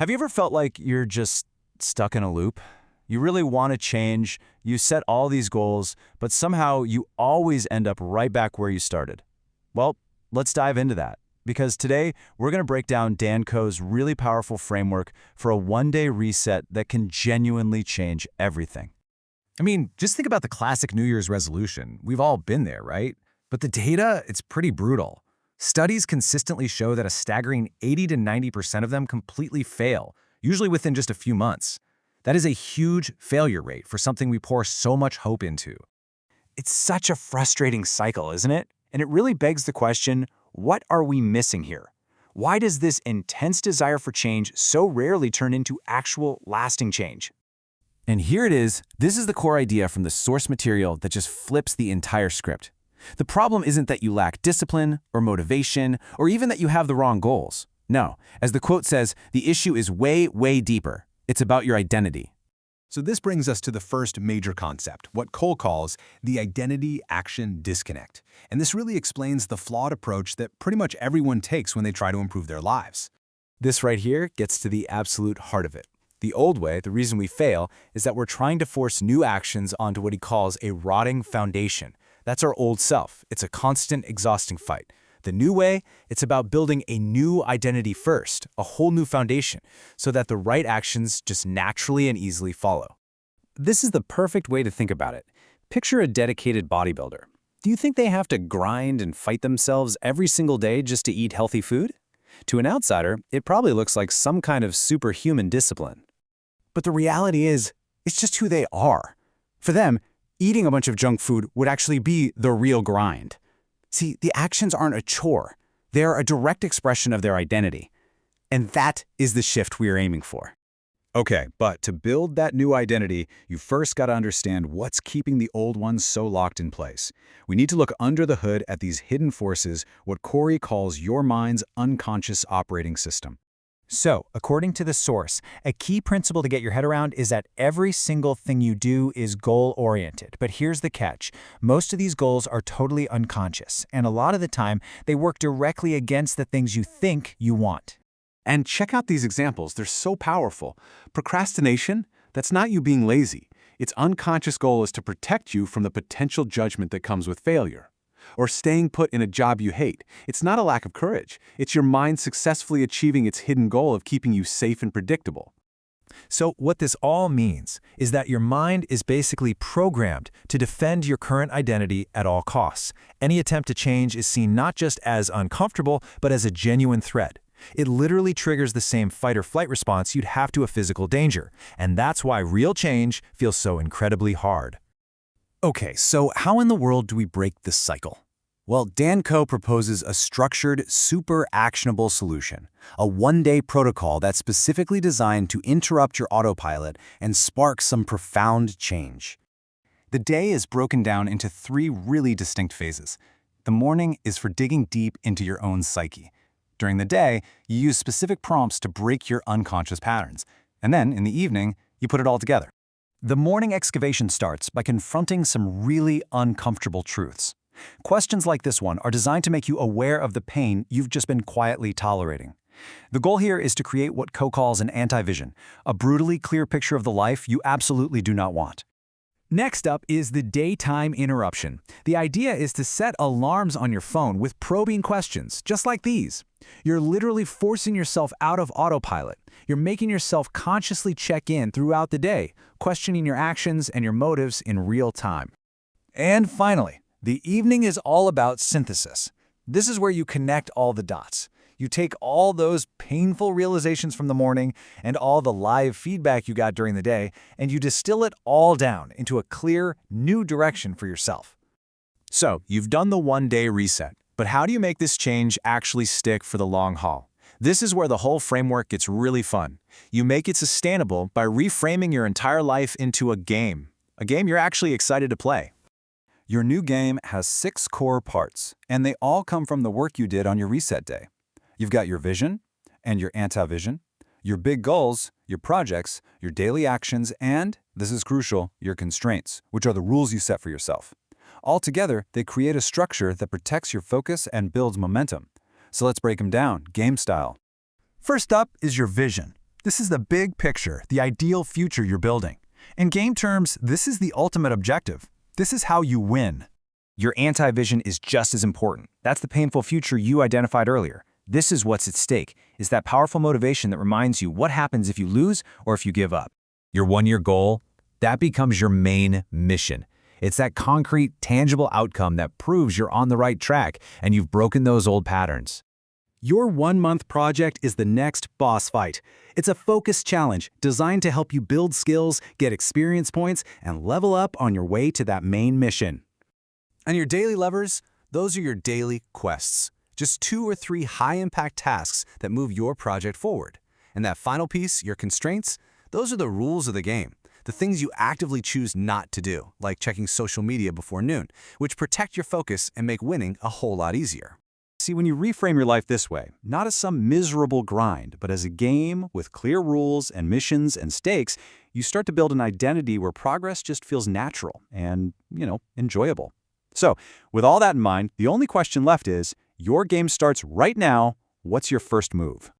Have you ever felt like you're just stuck in a loop? You really want to change, you set all these goals, but somehow you always end up right back where you started. Well, let's dive into that, because today we're going to break down Dan Koh's really powerful framework for a one-day reset that can genuinely change everything. I mean, just think about the classic New Year's resolution. We've all been there, right? But the data, it's pretty brutal. Studies consistently show that a staggering 80 to 90% of them completely fail, usually within just a few months. That is a huge failure rate for something we pour so much hope into. It's such a frustrating cycle, isn't it? And it really begs the question, what are we missing here? Why does this intense desire for change so rarely turn into actual lasting change? And here it is. This is the core idea from the source material that just flips the entire script. The problem isn't that you lack discipline or motivation or even that you have the wrong goals. No, as the quote says, the issue is way, way deeper. It's about your identity. So this brings us to the first major concept, what Cole calls the identity-action disconnect. And this really explains the flawed approach that pretty much everyone takes when they try to improve their lives. This right here gets to the absolute heart of it. The old way, the reason we fail, is that we're trying to force new actions onto what he calls a rotting foundation. That's our old self. It's a constant, exhausting fight. The new way, it's about building a new identity first, a whole new foundation, so that the right actions just naturally and easily follow. This is the perfect way to think about it. Picture a dedicated bodybuilder. Do you think they have to grind and fight themselves every single day just to eat healthy food? To an outsider, it probably looks like some kind of superhuman discipline. But the reality is, it's just who they are. For them, eating a bunch of junk food would actually be the real grind. See, the actions aren't a chore. They're a direct expression of their identity. And that is the shift we are aiming for. Okay, but to build that new identity, you first got to understand what's keeping the old ones so locked in place. We need to look under the hood at these hidden forces, what Corey calls your mind's unconscious operating system. So, according to the source, a key principle to get your head around is that every single thing you do is goal-oriented. But here's the catch. Most of these goals are totally unconscious, and a lot of the time, they work directly against the things you think you want. And check out these examples. They're so powerful. Procrastination, that's not you being lazy. Its unconscious goal is to protect you from the potential judgment that comes with failure. Or staying put in a job you hate. It's not a lack of courage. It's your mind successfully achieving its hidden goal of keeping you safe and predictable. So what this all means is that your mind is basically programmed to defend your current identity at all costs. Any attempt to change is seen not just as uncomfortable, but as a genuine threat. It literally triggers the same fight-or-flight response you'd have to a physical danger, and that's why real change feels so incredibly hard. Okay, so how in the world do we break this cycle? Well, Dan Koh proposes a structured, super actionable solution, a one-day protocol that's specifically designed to interrupt your autopilot and spark some profound change. The day is broken down into three really distinct phases. The morning is for digging deep into your own psyche. During the day, you use specific prompts to break your unconscious patterns. And then, in the evening, you put it all together. The morning excavation starts by confronting some really uncomfortable truths. Questions like this one are designed to make you aware of the pain you've just been quietly tolerating. The goal here is to create what Koh calls an anti-vision, a brutally clear picture of the life you absolutely do not want. Next up is the daytime interruption. The idea is to set alarms on your phone with probing questions, just like these. You're literally forcing yourself out of autopilot. You're making yourself consciously check in throughout the day, questioning your actions and your motives in real time. And finally, the evening is all about synthesis. This is where you connect all the dots. You take all those painful realizations from the morning and all the live feedback you got during the day, and you distill it all down into a clear, new direction for yourself. So, you've done the one-day reset, but how do you make this change actually stick for the long haul? This is where the whole framework gets really fun. You make it sustainable by reframing your entire life into a game you're actually excited to play. Your new game has 6 core parts, and they all come from the work you did on your reset day. You've got your vision and your anti-vision, your big goals, your projects, your daily actions, and, this is crucial, your constraints, which are the rules you set for yourself. Altogether, they create a structure that protects your focus and builds momentum. So let's break them down, game style. First up is your vision. This is the big picture, the ideal future you're building. In game terms, this is the ultimate objective. This is how you win. Your anti-vision is just as important. That's the painful future you identified earlier. This is what's at stake, is that powerful motivation that reminds you what happens if you lose or if you give up. Your one-year goal, that becomes your main mission. It's that concrete, tangible outcome that proves you're on the right track and you've broken those old patterns. Your one-month project is the next boss fight. It's a focused challenge designed to help you build skills, get experience points, and level up on your way to that main mission. And your daily levers, those are your daily quests. Just 2 or 3 high-impact tasks that move your project forward. And that final piece, your constraints, those are the rules of the game. The things you actively choose not to do, like checking social media before noon, which protect your focus and make winning a whole lot easier. See, when you reframe your life this way, not as some miserable grind, but as a game with clear rules and missions and stakes, you start to build an identity where progress just feels natural and, enjoyable. So, with all that in mind, the only question left is, your game starts right now. What's your first move?